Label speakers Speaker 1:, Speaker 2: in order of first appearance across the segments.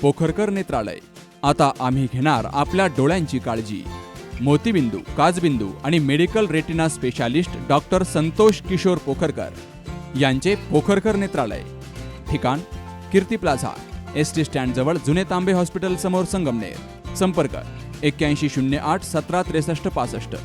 Speaker 1: पोखरकर नेत्रालय। आता आम्ही घेणार आपल्या डोळ्यांची काळजी। मोतीबिंदू, काचबिंदू आणि medical retina specialist doctor Santosh Kishor Pokharkar यांचे पोखरकर नेत्रालय। ठिकाण कीर्ती प्लाझा, एसटी स्टँड जवळ जुने तांबे हॉस्पिटल समोर, संगमनेर। संपर्क 8108 17 63 65।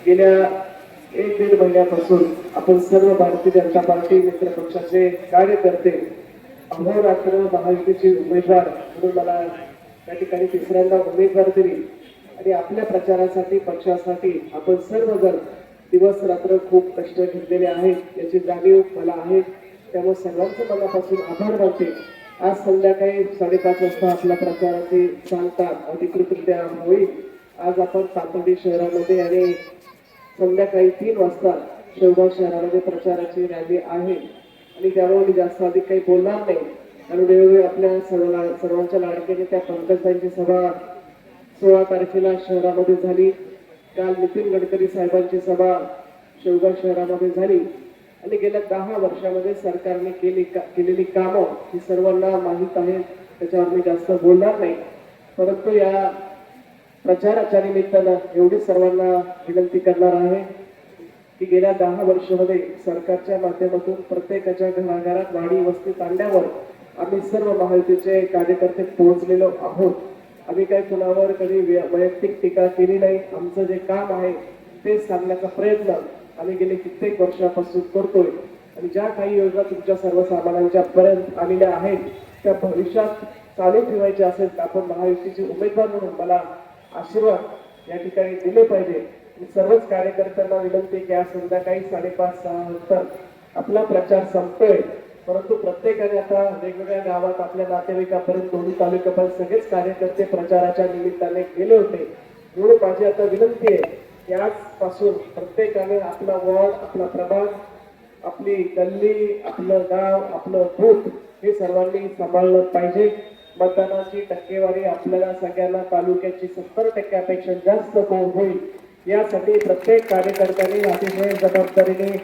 Speaker 2: गेल्या 1-1.5 महिन्यापासून आपण सर्व भारतीय जनता पार्टी मित्र पक्षाचे कार्यकर्ते अहोरात्र महायुतीचे उमेदवार म्हणून मला त्या ठिकाणी तिसऱ्यांदा उमेदवार दिली आणि आपल्या प्रचारासाठी पक्षासाठी आपण सर्वजण दिवस रात्र खूप कष्ट घेतलेले आहेत याची जाणीव मला आहे। त्यामुळे सर्वांचं मनापासून आभार मानते. आज संध्याकाळी 5:30 वाजता आपल्या प्रचाराची सांगता अधिकृतरित्या होईल. आज आपण तातडी शहरामध्ये आणि संध्याकाळी 3 वाजता शेवगाव शहरामध्ये प्रचाराची रॅली आहे आणि त्यामुळे मी जास्त अधिक काही बोलणार नाही. आणि वेळोवेळी आपल्या सर्वांच्या लाडक्याने त्या पंकजताईंची सभा 16 तारखेला शहरामध्ये झाली. काल नितीन गडकरी साहेबांची सभा शेवगाव शहरामध्ये झाली आणि गेल्या 10 वर्षामध्ये सरकारने केलेली कामं ही सर्वांना माहीत आहेत. त्याच्यावर मी जास्त बोलणार नाही. परंतु या प्रचाराच्या निमित्तानं एवढी सर्वांना विनंती करणार आहे की गेल्या 10 वर्षामध्ये सरकारच्या माध्यमातून प्रत्येकाच्या घराघरात वाडी वस्तीत आणण्यावर आम्ही सर्व महायुतीचे कार्यकर्ते पोहोचलेलो आहोत. आम्ही काही कुणावर कधी वैयक्तिक टीका केली नाही. आमचं जे काम आहे ते सांगण्याचा प्रयत्न आम्ही गेले कित्येक वर्षापासून करतोय आणि ज्या काही योजना तुमच्या सर्वसामान्यांच्या पर्यंत आलेल्या आहेत त्या भविष्यात चालू ठेवायच्या असेल तर आपण महायुतीचे उमेदवार म्हणून मला आशीर्वाद या ठिकाणी दिले पाहिजे. मी सर्वच कार्यकर्त्यांना विनंती की आज संध्याकाळी 5:30-6 नंतर आपला प्रचार संपतोय. परंतु प्रत्येकाने आता वेगवेगळ्या गावात आपल्या नातेवाईकापर्यंत दोन्ही तालुक्यापर्यंत सगळेच कार्यकर्ते प्रचाराच्या निमित्ताने गेले होते. म्हणून माझी आता विनंती आहे की आजपासून प्रत्येकाने आपला वॉर्ड, आपला प्रभाग, आपली गल्ली, आपलं गाव, आपलं बूथ हे सर्वांनी सांभाळलं पाहिजे. मतदानाची टक्केवारी आपल्याला सगळ्यांना तालुक्याची 70% जास्त होईल यासाठी प्रत्येक कार्यकर्त्याने अतिशय जबाबदारीने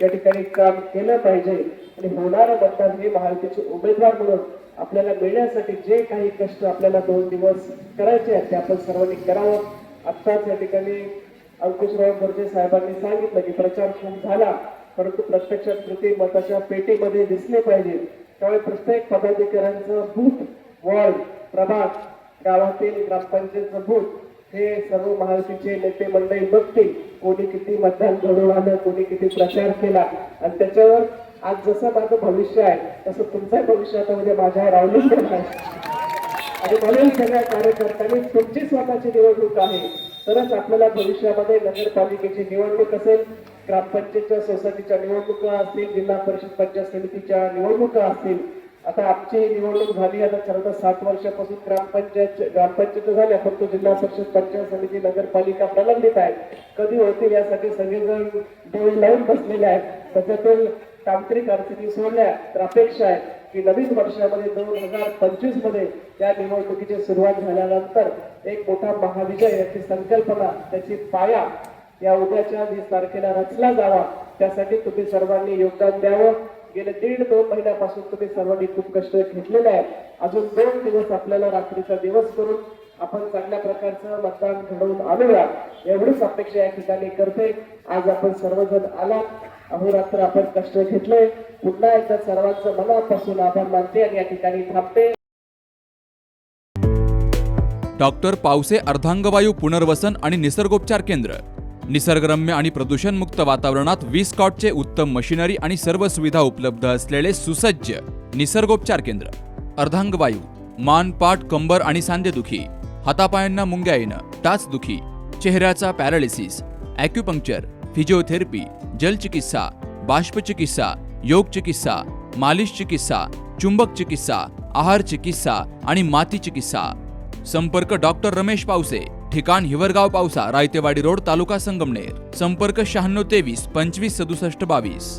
Speaker 2: या ठिकाणी काम केलं पाहिजे आणि होणारं मतदान हे महायुतीचे उमेदवार म्हणून आपल्याला मिळण्यासाठी जे काही कष्ट आपल्याला 2 दिवस करायचे आहेत ते आपण सर्वांनी करावं. आत्ताच या ठिकाणी अंकुशराव गोरजे साहेबांनी सांगितलं की प्रचार खूप झाला परंतु प्रत्यक्षात कृती मताच्या पेटीमध्ये दिसले पाहिजे. त्यामुळे प्रत्येक पदाधिकाऱ्यांचं बूथ, वॉर्ड, प्रभाग, गावातील ग्रामपंचायतचं बूथ हे सर्व महायुतीचे नेते मंडळी बघतील कोणी किती मतदान घडवून आलं, कोणी किती प्रचार केला आणि त्याच्यावर आज जसं माझं भविष्य आहे तसं तुमचं भविष्य आता म्हणजे माझ्या रावलेलं आहे. आणि म्हणून सगळ्या कार्यकर्त्यांनी तुमची स्वतःची निवडणूक आहे तरच आपल्याला भविष्यामध्ये नगरपालिकेची निवडणूक असेल, ग्रामपंचायतच्या सोसायटीच्या निवडणुका असतील, जिल्हा परिषद पंचायत समितीच्या निवडणुका असतील. आता आमची निवडणूक झाली आता खरं तर 7 वर्षापासून ग्रामपंचायत झाल्या फक्त जिल्हा परिषद पंचायत समिती नगरपालिका प्रलंबित आहे. कधी होतील यासाठी सगळेजण डोळे लावून बसलेले आहेत. त्याच्यातून तांत्रिक अडचणी सोडल्या तर अपेक्षा आहे की नवीन वर्षामध्ये 2025 मध्ये त्या निवडणुकीची सुरुवात झाल्यानंतर एक मोठा महाविजय याची संकल्पना, त्याची पाया या उद्याच्या 20 तारखेला रचला जावा. त्यासाठी तुम्ही सर्वांनी योगदान द्यावं. गेले 1.5-2 महिन्यापासून तुम्ही सर्वांनी खूप कष्ट घेतलेले आहेत. अजून 2 दिवस आपल्याला रात्रीचा दिवस करून आपण चांगल्या प्रकारचं मतदान घडवून आणूया एवढीच अपेक्षा या ठिकाणी करते. आज आपण सर्वजण आला, अहोरात्र आपण कष्ट घेतले. पुन्हा एकदा सर्वांचं मनापासून आभार मानते आणि या ठिकाणी थांबते.
Speaker 1: डॉक्टर पावसे अर्धांगवायू पुनर्वसन आणि निसर्गोपचार केंद्र. निसर्गरम्य आणि प्रदूषणमुक्त वातावरणात 20 कॉटचे उत्तम मशिनरी आणि सर्व सुविधा उपलब्ध असलेले सुसज्ज निसर्गोपचार केंद्र. अर्धांगवायू, मान, पाठ, कंबर आणि सांधेदुखी, हातापायांना मुंग्या येणं, टाचदुखी, चेहऱ्याचा पॅरालिसिस, ॲक्युपंक्चर, फिजिओथेरपी, जलचिकित्सा, बाष्पचिकित्सा, योग चिकित्सा, मालिश चिकित्सा, चुंबक चिकित्सा, आहार चिकित्सा आणि माती चिकित्सा. संपर्क डॉक्टर रमेश पावसे, ठिकाण हिवरगाव पावसा, रायतेवाडी रोड, तालुका संगमनेर. संपर्क 96 23 25 67 22.